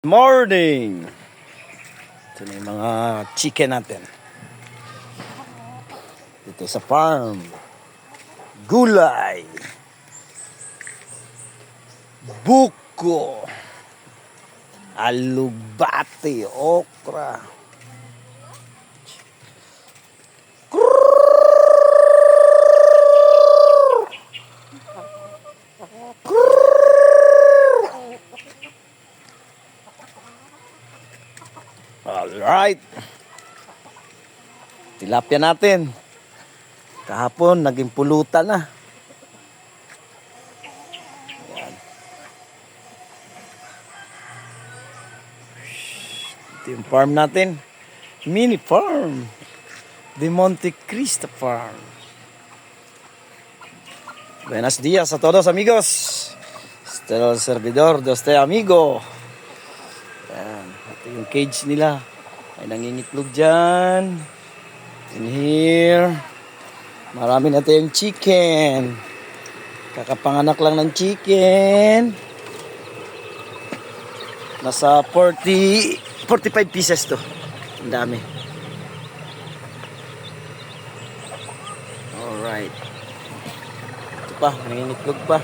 Morning! Ito na yung mga chicken natin. Dito sa farm. Gulay. Buko. Alubate. Okra. Alright. Tilapia natin. Kahapon, naging pulutan na. Ayan. Ito yung farm natin. Mini farm. De Monte Cristo Farm. Buenos días a todos amigos. Este es el servidor de este amigo. Ayan. Ito yung cage nila. May nangingitlog dyan. In here. Marami na tayong chicken. Kakapanganak lang ng chicken. Nasa 45 pieces to. Ang dami. Alright. Ito pa, nangingitlog pa.